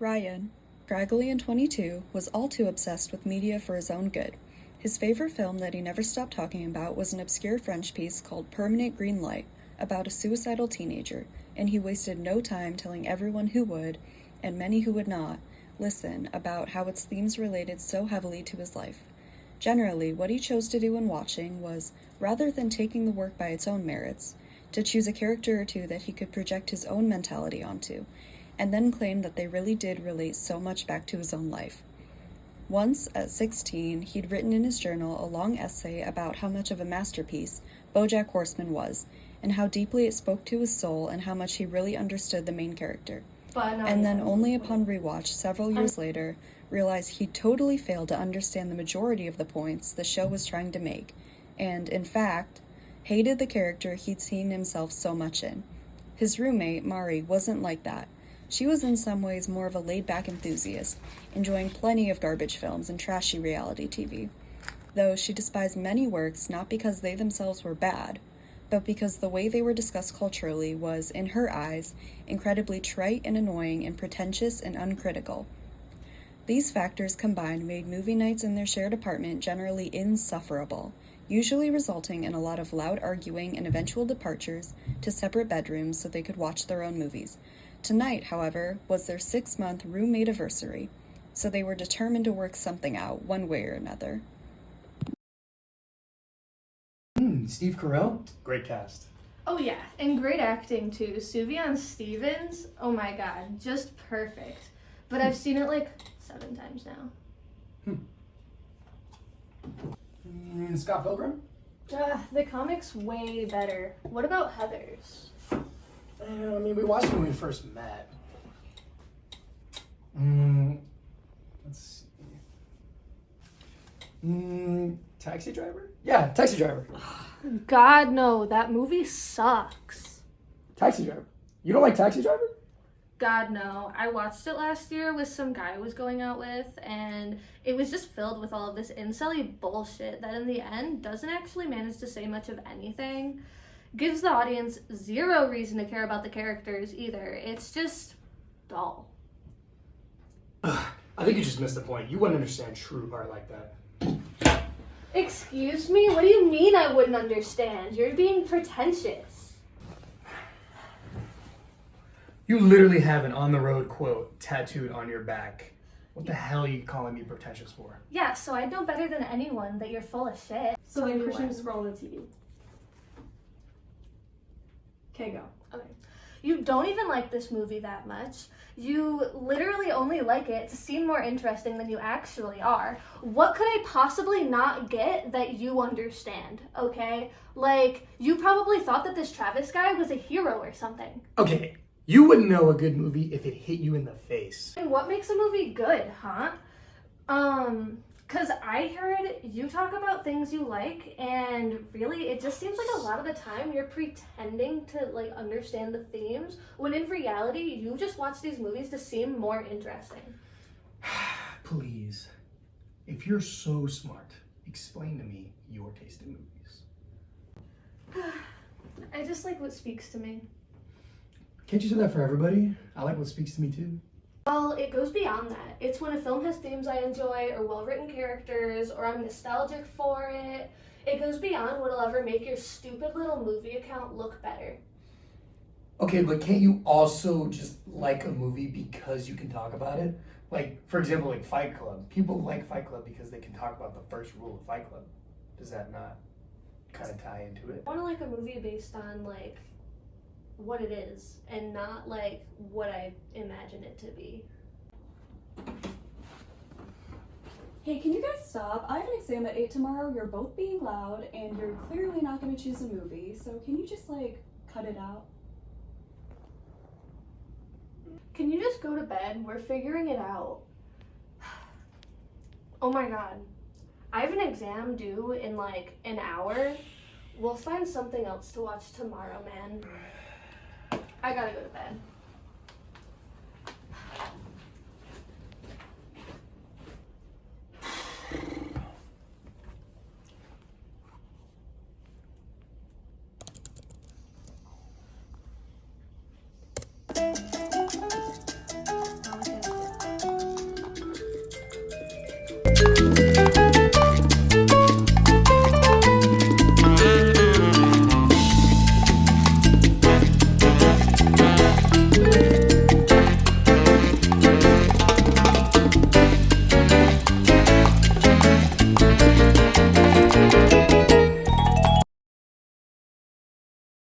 Ryan, scraggly and 22, was all too obsessed with media for his own good. His favorite film that he never stopped talking about was an obscure French piece called Permanent Green Light, about a suicidal teenager, and he wasted no time telling everyone who would, and many who would not, listen about how its themes related so heavily to his life. Generally, what he chose to do when watching was, rather than taking the work by its own merits, to choose a character or two that he could project his own mentality onto, and then claim that they really did relate so much back to his own life. Once, at 16, he'd written in his journal a long essay about how much of a masterpiece BoJack Horseman was, and how deeply it spoke to his soul and how much he really understood the main character. And then only upon rewatch several years later, realized he totally failed to understand the majority of the points the show was trying to make, and, in fact, hated the character he'd seen himself so much in. His roommate, Mari, wasn't like that. She was in some ways more of a laid-back enthusiast, enjoying plenty of garbage films and trashy reality TV, though she despised many works not because they themselves were bad, but because the way they were discussed culturally was, in her eyes, incredibly trite and annoying and pretentious and uncritical. These factors combined made movie nights in their shared apartment generally insufferable, usually resulting in a lot of loud arguing and eventual departures to separate bedrooms so they could watch their own movies. Tonight, however, was their 6-month roommate-iversary, so they were determined to work something out, one way or another. Steve Carell? Great cast. Oh yeah, and great acting too. Sufjan Stevens, oh my god, just perfect. But I've seen it like 7 times now. Scott Pilgrim? The comic's way better. What about Heathers? I mean, we watched it when we first met. Let's see. Taxi Driver? Yeah, Taxi Driver. God, no, that movie sucks. Taxi Driver? You don't like Taxi Driver? God, no. I watched it last year with some guy I was going out with, and it was just filled with all of this incel-y bullshit that in the end doesn't actually manage to say much of anything. Gives the audience zero reason to care about the characters either. It's just dull. I think you just missed the point. You wouldn't understand true art like that. Excuse me? What do you mean I wouldn't understand? You're being pretentious. You literally have an on-the-road quote tattooed on your back. What the hell are you calling me pretentious for? Yeah, so I know better than anyone that you're full of shit. So then Christian just scroll on the TV. Okay, go. Okay. You don't even like this movie that much. You literally only like it to seem more interesting than you actually are. What could I possibly not get that you understand, okay? Like, you probably thought that this Travis guy was a hero or something. Okay, you wouldn't know a good movie if it hit you in the face. And what makes a movie good, huh? Cause I heard you talk about things you like, and really, it just seems like a lot of the time you're pretending to, like, understand the themes, when in reality, you just watch these movies to seem more interesting. Please, if you're so smart, explain to me your taste in movies. I just like what speaks to me. Can't you say that for everybody? I like what speaks to me too. Well, it goes beyond that. It's when a film has themes I enjoy, or well-written characters, or I'm nostalgic for it. It goes beyond what'll ever make your stupid little movie account look better. Okay, but can't you also just like a movie because you can talk about it? Like, for example, like Fight Club. People like Fight Club because they can talk about the first rule of Fight Club. Does that not kind of tie into it? I want to like a movie based on, like, what it is, and not like what I imagine it to be. Hey, can you guys stop? I have an exam at 8 tomorrow. You're both being loud, and you're clearly not going to choose a movie, so can you just, like, cut it out? Can you just go to bed? We're figuring it out. Oh my god. I have an exam due in like an hour. We'll find something else to watch tomorrow, man. I gotta go to bed.